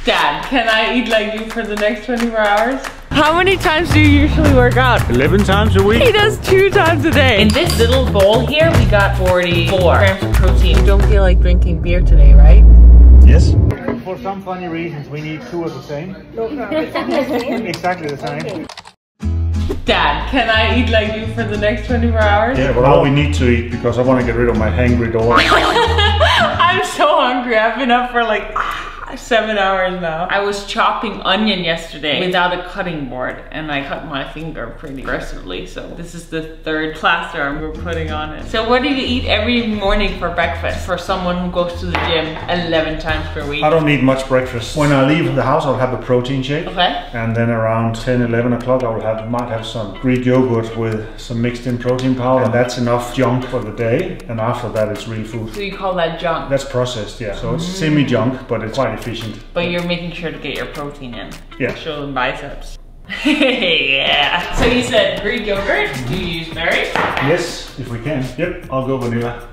Dad, can I eat like you for the next 24 hours? How many times do you usually work out? 11 times a week. He does 2 times a day. In this little bowl here, we got 44 grams of protein. You don't feel like drinking beer today, right? Yes. For some funny reasons, we need 2 of the same. No problem. Exactly the same. Dad, can I eat like you for the next 24 hours? Yeah, but all we need to eat because I want to get rid of my hangry dog. I'm so hungry. I've been up for like 7 hours now. I was chopping onion yesterday without a cutting board and I cut my finger pretty aggressively. So this is the 3rd plaster we're putting on it. So what do you eat every morning for breakfast for someone who goes to the gym 11 times per week? I don't need much breakfast. When I leave the house, I'll have a protein shake. Okay. And then around 10, 11 o'clock, might have some Greek yogurt with some mixed in protein powder. And that's enough junk for the day. And after that, it's real food. So you call that junk? That's processed, yeah. So it's semi-junk, but it's quite efficient. But you're making sure to get your protein in. Yeah. Show them biceps. Yeah. So you said Greek yogurt. Do you use berries? Yes, if we can. Yep, I'll go vanilla.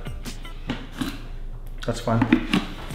That's fine.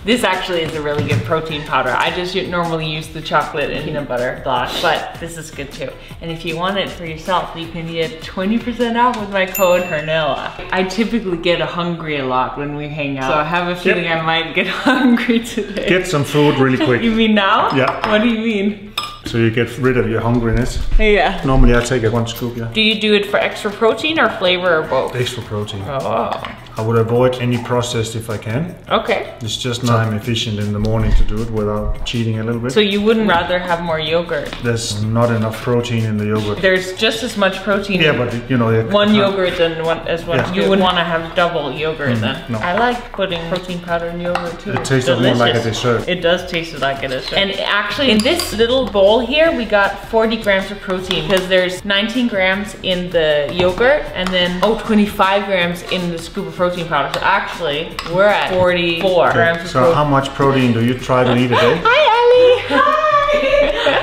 This actually is a really good protein powder. I just normally use the chocolate and peanut butter glass, but this is good too. And if you want it for yourself, you can get 20% off with my code Hernella. I typically get hungry a lot when we hang out, so I have a feeling I might get hungry today. Get some food really quick. You mean now? Yeah. What do you mean? So you get rid of your hungriness. Yeah. Normally I take 1 scoop, yeah. Do you do it for extra protein or flavor or both? Extra protein. Oh. I would avoid any processed if I can. Okay. It's just time efficient in the morning to do it without cheating a little bit. So you wouldn't rather have more yogurt? There's not enough protein in the yogurt. There's just as much protein. Yeah, but you know, one yogurt and one as well. Yeah. You wouldn't want to have double yogurt then. No. I like putting protein powder in yogurt too. It tastes more like a dessert. It does taste like a dessert. And actually in this little bowl here, we got 40 grams of protein because there's 19 grams in the yogurt and then 25 grams in the scoop of protein powder. So actually, we're at 44 grams of protein. So how much protein do you try to eat a day? Hi, Ellie. Hi.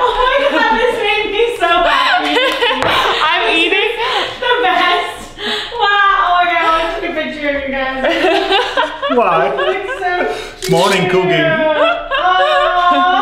Oh my God, this made me so happy. I'm eating the best. Wow. Oh my God, I want to take a picture of you guys. Why? Morning cooking.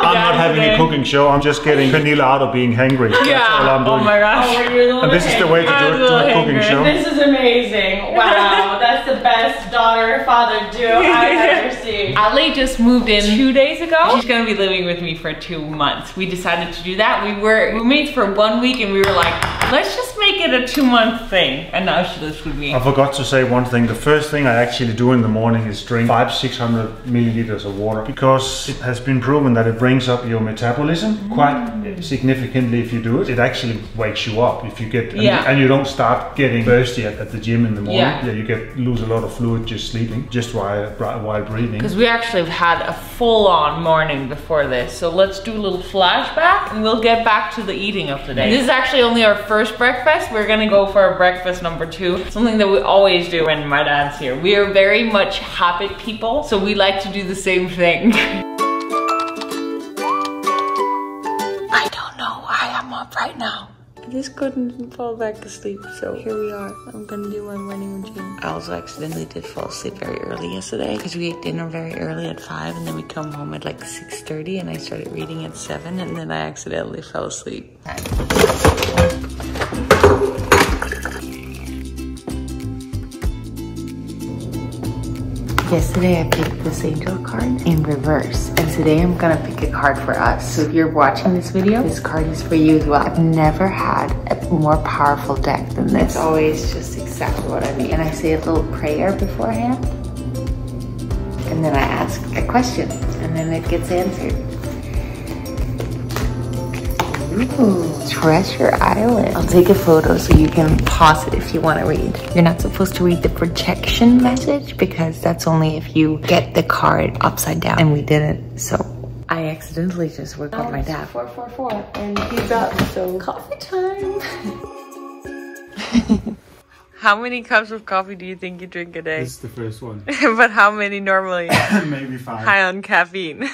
I'm not having a cooking show, I'm just getting vanilla out of being hangry. That's all I'm doing. Oh my gosh. And this is the way to do it, to a cooking show. This is amazing. Wow, that's the best daughter-father duo I've ever seen. Ali just moved in 2 days ago. She's gonna be living with me for 2 months. We decided to do that. We were roommates for 1 week and we were like, let's just make it a 2-month thing. And now she lives with me. I forgot to say one thing. The first thing I actually do in the morning is drink 500-600 milliliters of water because it has been proven that it brings up your metabolism quite significantly if you do it. It actually wakes you up if you get, and you don't start getting thirsty at the gym in the morning. Yeah, you lose a lot of fluid just sleeping, just while breathing. Because we actually have had a full-on morning before this. So let's do a little flashback and we'll get back to the eating of today. This is actually only our first breakfast. We're gonna go for a breakfast number 2. Something that we always do when my dad's here. We are very much habit people, so we like to do the same thing. I don't know why I'm up right now. I just couldn't fall back asleep, so here we are. I'm gonna do my morning routine. I also accidentally did fall asleep very early yesterday because we ate dinner very early at 5 and then we come home at like 6:30 and I started reading at 7 and then I accidentally fell asleep. Yesterday I picked this angel card in reverse and today I'm gonna pick a card for us. So if you're watching this video, this card is for you as well. I've never had a more powerful deck than this. It's always just exactly what I need. And I say a little prayer beforehand and then I ask a question and then it gets answered. Ooh, Treasure Island. I'll take a photo so you can pause it if you want to read. You're not supposed to read the projection message because that's only if you get the card upside down and we didn't. So I accidentally just woke up my dad. 444 and he's up, so coffee time. How many cups of coffee do you think you drink a day? This is the first one. But how many normally? Maybe 5. High on caffeine.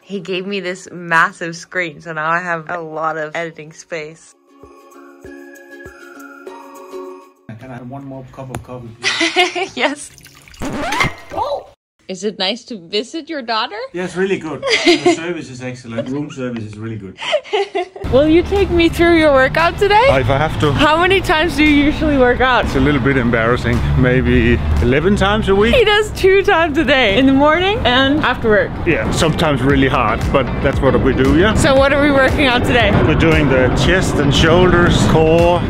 He gave me this massive screen, so now I have a lot of editing space. Can I have one more cup of coffee, please? Yes. Oh! Is it nice to visit your daughter? Yeah, it's really good. The service is excellent. Room service is really good. Will you take me through your workout today? If I have to. How many times do you usually work out? It's a little bit embarrassing. Maybe 11 times a week. He does 2 times a day. In the morning and after work. Yeah, sometimes really hard, but that's what we do, yeah? So what are we working out today? We're doing the chest and shoulders, core,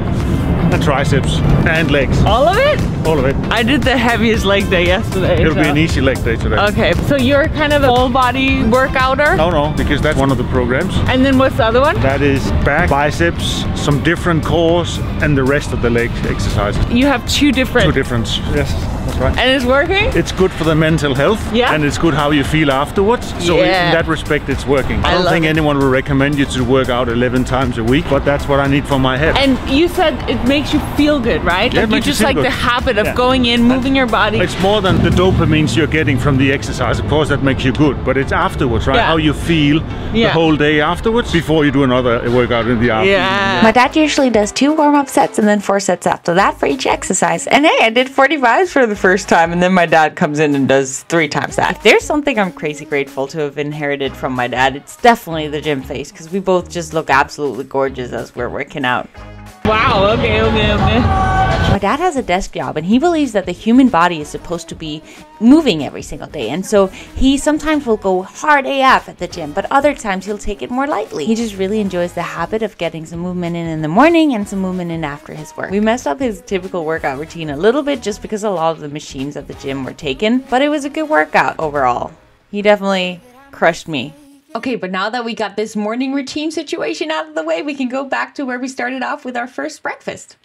and triceps, and legs. All of it? All of it. I did the heaviest leg day yesterday. It'll be an easy leg day today. Okay, so you're kind of a full body workouter? No, because that's one of the programs. And then what's the other one? That is back, biceps, some different cores, and the rest of the leg exercises. You have 2 different? 2 different, yes, that's right. And it's working? It's good for the mental health. Yeah. And it's good how you feel afterwards. So in that respect, it's working. I don't think anyone will recommend you to work out 11 times a week, but that's what I need for my head. And you said it makes you feel good, right? Yeah, like you just like the habit of going in, moving your body. It's more than the dopamines you're getting from the exercise. Of course, that makes you good, but it's afterwards, right? How you feel the whole day afterwards before you do another workout in the afternoon. Yeah. My dad usually does 2 warm-up sets and then 4 sets after that for each exercise. And hey, I did 45s for the first time, and then my dad comes in and does 3 times that. If there's something I'm crazy grateful to have inherited from my dad, it's definitely the gym face, because we both just look absolutely gorgeous as we're working out. Wow, okay. My dad has a desk job, and he believes that the human body is supposed to be moving every single day, and so he sometimes will go hard AF at the gym, but other times he'll take it more lightly. He just really enjoys the habit of getting some movement in the morning and some movement in after his work. We messed up his typical workout routine a little bit just because a lot of the machines at the gym were taken, but it was a good workout overall. He definitely crushed me. Okay, but now that we got this morning routine situation out of the way, we can go back to where we started off with our first breakfast.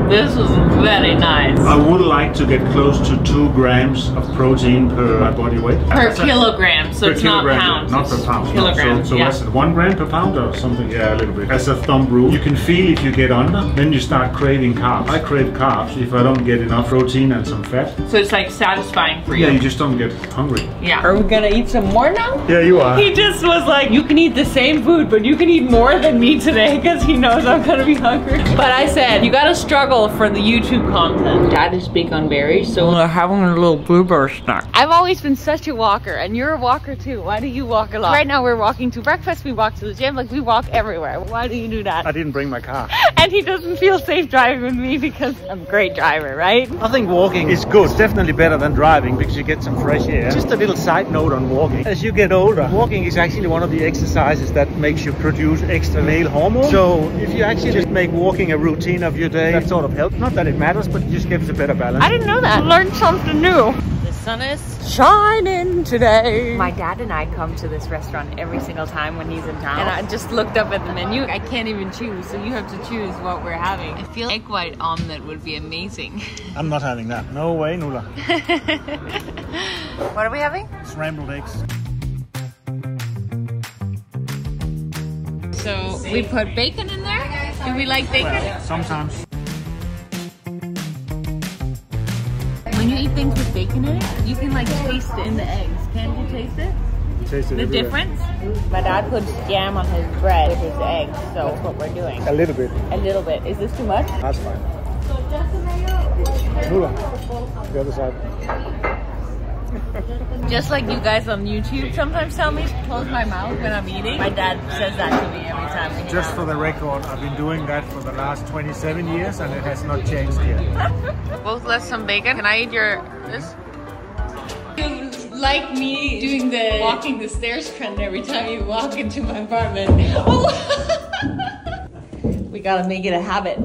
This was very nice. I would like to get close to 2 grams of protein per body weight. Per kilogram, so it's not pounds. Not per pound. Kilograms, So that's 1 gram per pound or something? Yeah, a little bit. As a thumb rule, you can feel if you get under, then you start craving carbs. I crave carbs if I don't get enough protein and some fat. So it's like satisfying for you. Yeah, you just don't get hungry. Yeah. Are we gonna eat some more now? Yeah, you are. He just was like, you can eat the same food, but you can eat more than me today, because he knows I'm gonna be hungry. But I said, you gotta struggle for the YouTube content. Dad is big on berries, so we're having a little blueberry snack. I've always been such a walker, and you're a walker too. Why do you walk a lot? Right now we're walking to breakfast, we walk to the gym, like we walk everywhere. Why do you do that? I didn't bring my car. And he doesn't feel safe driving with me because I'm a great driver, right? I think walking is good. It's definitely better than driving because you get some fresh air. Just a little side note on walking. As you get older, walking is actually one of the exercises that makes you produce extra male hormones. So if you actually just make walking a routine of your day, that sort of helps. Not that it matters, but it just gives a better balance. I didn't know that. Learned something new. The sun is shining today. My dad and I come to this restaurant every single time when he's in town. And I just looked up at the menu. I can't even choose, so you have to choose what we're having. I feel egg white omelet would be amazing. I'm not having that. No way, Nula. What are we having? Scrambled eggs. So we put bacon in there. Do we like bacon? Well, sometimes. When you eat things with bacon in it, you can like taste it in the eggs. Can't you taste it? Taste it the everywhere. Difference? My dad puts jam on his bread with his eggs, so that's what we're doing. A little bit. A little bit. Is this too much? That's fine. Nula, the other side. Just like you guys on YouTube sometimes tell me to close my mouth when I'm eating. My dad says that to me every time we Just for the record, I've been doing that for the last 27 years and it has not changed yet. Both left some bacon. Can I eat this? You like me doing the walking the stairs trend every time you walk into my apartment. Oh. We gotta make it a habit.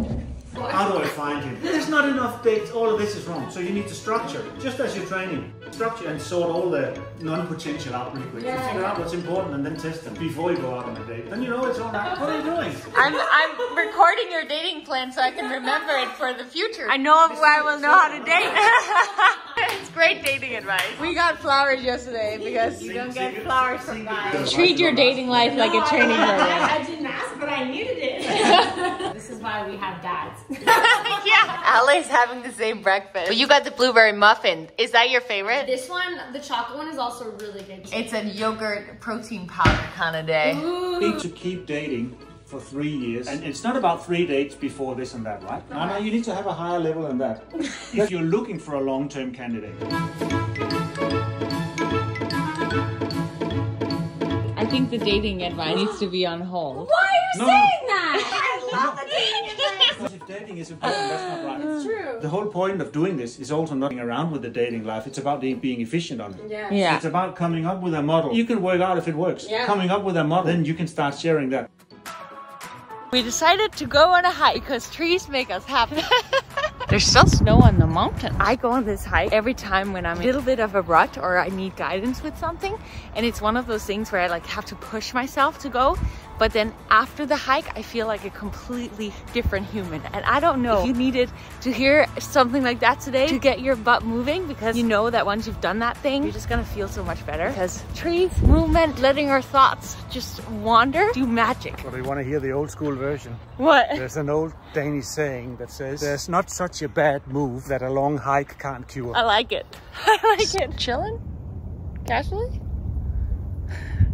How do I find you? There's not enough dates. All of this is wrong. So you need to structure, just as you're training. Structure and sort all the non-potential out really quick. Yeah. So figure out what's important and then test them before you go out on a date. Then you know it's all right. What are you doing? I'm recording your dating plan so I can remember it for the future. I know I will know how to date. It's great dating advice. We got flowers yesterday because you don't get flowers from guys. Treat your dating life like a training program. I didn't ask, but I needed it. This is why we have dads. Yeah. Allie's having the same breakfast. But you got the blueberry muffin. Is that your favorite? This one, the chocolate one, is also really good. It's a yogurt protein powder kind of day. Ooh. You need to keep dating for 3 years. And it's not about 3 dates before this and that, right? No, you need to have a higher level than that. If you're looking for a long-term candidate. think the dating advice needs to be on hold. Why are you saying that? I love the dating advice. If dating is important, that's not right. It's true. The whole point of doing this is also not being around with the dating life. It's about being efficient on it. Yeah. Yeah. It's about coming up with a model. You can work out if it works. Yeah. Coming up with a model, then you can start sharing that. We decided to go on a hike because trees make us happy. There's still snow on the mountain. I go on this hike every time when I'm in a little bit of a rut or I need guidance with something. And it's one of those things where I like have to push myself to go. But then after the hike, I feel like a completely different human. And I don't know if you needed to hear something like that today to get your butt moving, because you know that once you've done that thing, you're just gonna feel so much better. Because trees, movement, letting our thoughts just wander, do magic. But we want to hear the old school version. What? There's an old Danish saying that says, there's not such a bad move that a long hike can't cure. I like it. I like it. Chilling? Casually?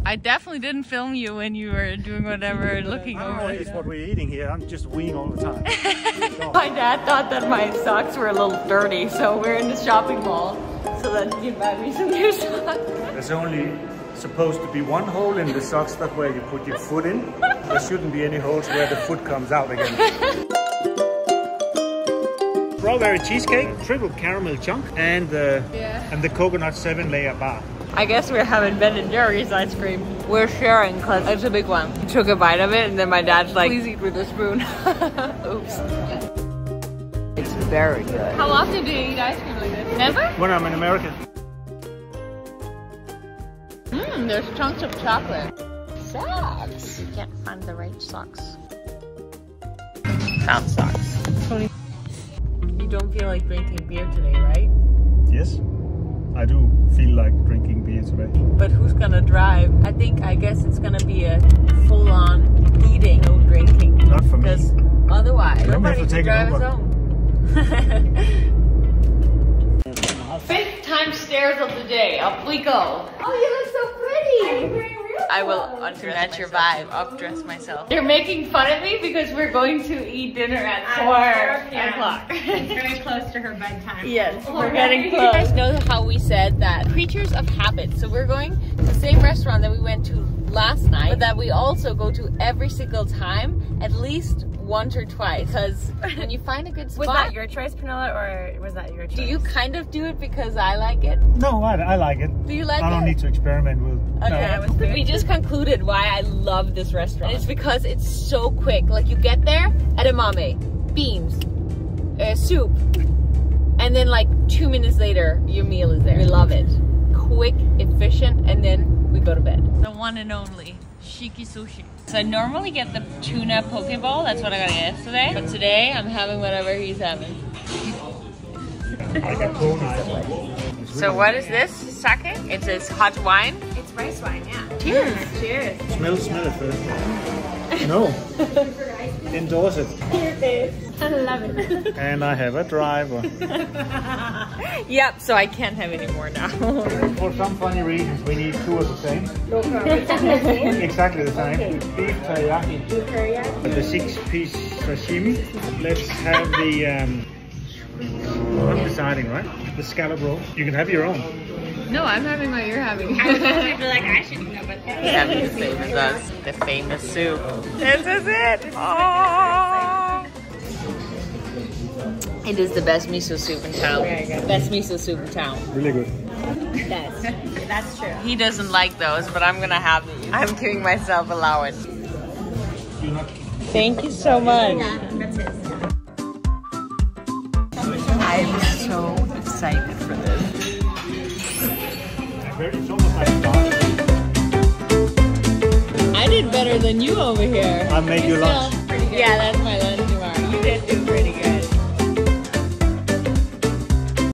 I definitely didn't film you when you were doing whatever, looking over. It's what we're eating here. I'm just weeing all the time. My dad thought that my socks were a little dirty, so we're in the shopping mall so that he can buy me some new socks. There's only supposed to be one hole in the socks, that where you put your foot in. There shouldn't be any holes where the foot comes out again. Strawberry cheesecake, triple caramel chunk, and the coconut 7-layer bar. I guess we're having Ben & Jerry's ice cream. We're sharing because it's a big one. I took a bite of it and then my dad's like, please eat with a spoon. Oops. It's very good. How often do you eat ice cream like this? Never? When I'm in America. There's chunks of chocolate. Socks. You can't find the right socks. Found socks. You don't feel like drinking beer today, right? Yes, I do feel like drinking beer today. But who's gonna drive? I guess it's gonna be a full-on eating, no drinking. Not for me. Because otherwise, Then we nobody have to can take drive an us Uber. home. 5th time stairs of the day. Up we go. Oh, you look so pretty. Are you wearing real I will clothes? undress your vibe, updress myself. You're making fun of me because we're going to eat dinner at 4 o'clock. It's very close to her bedtime. Yes, we're getting close. You guys know how we said that creatures of habit. So we're going to the same restaurant that we went to last night, but that we also go to every single time, at least once or twice. Because when you find a good spot. Was that your choice, Pernilla, or was that your choice? Do you kind of do it because I like it? No, I like it. Do you like it? I don't need to experiment with. Okay, No. we just concluded why I love this restaurant. It's because it's so quick. Like you get there, edamame, beans, soup, and then like 2 minutes later, your meal is there. We love it. Quick, efficient, and then we go to bed. The one and only Shiki Sushi. So I normally get the tuna poke bowl. That's what I got yesterday. But today, I'm having whatever he's having. So what is this? Sake? It's hot wine? It's rice wine, yeah. Cheers. Cheers. Smell it first. No. Endorse it. Your face. I love it. And I have a driver. Yep, so I can't have any more now. For some funny reasons, we need two of the same. No problem. Exactly the same. Okay. Beef teriyaki. Beef teriyaki. With the 6-piece sashimi. Let's have the, I'm deciding, right? The scallop roll. You can have your own. No, I'm having what you're having. I was gonna be like, I should know, but Having the same as us. The famous soup. This is it! Oh! It is the best miso soup in town. Very good. Best miso soup in town. Really good. that's true. He doesn't like those, but I'm gonna have these. I'm giving myself allowance. Thank you so much. Yeah, that's it. I'm so excited for this. I did better than you over here. I made you lunch. Yeah, that's my lunch tomorrow. You did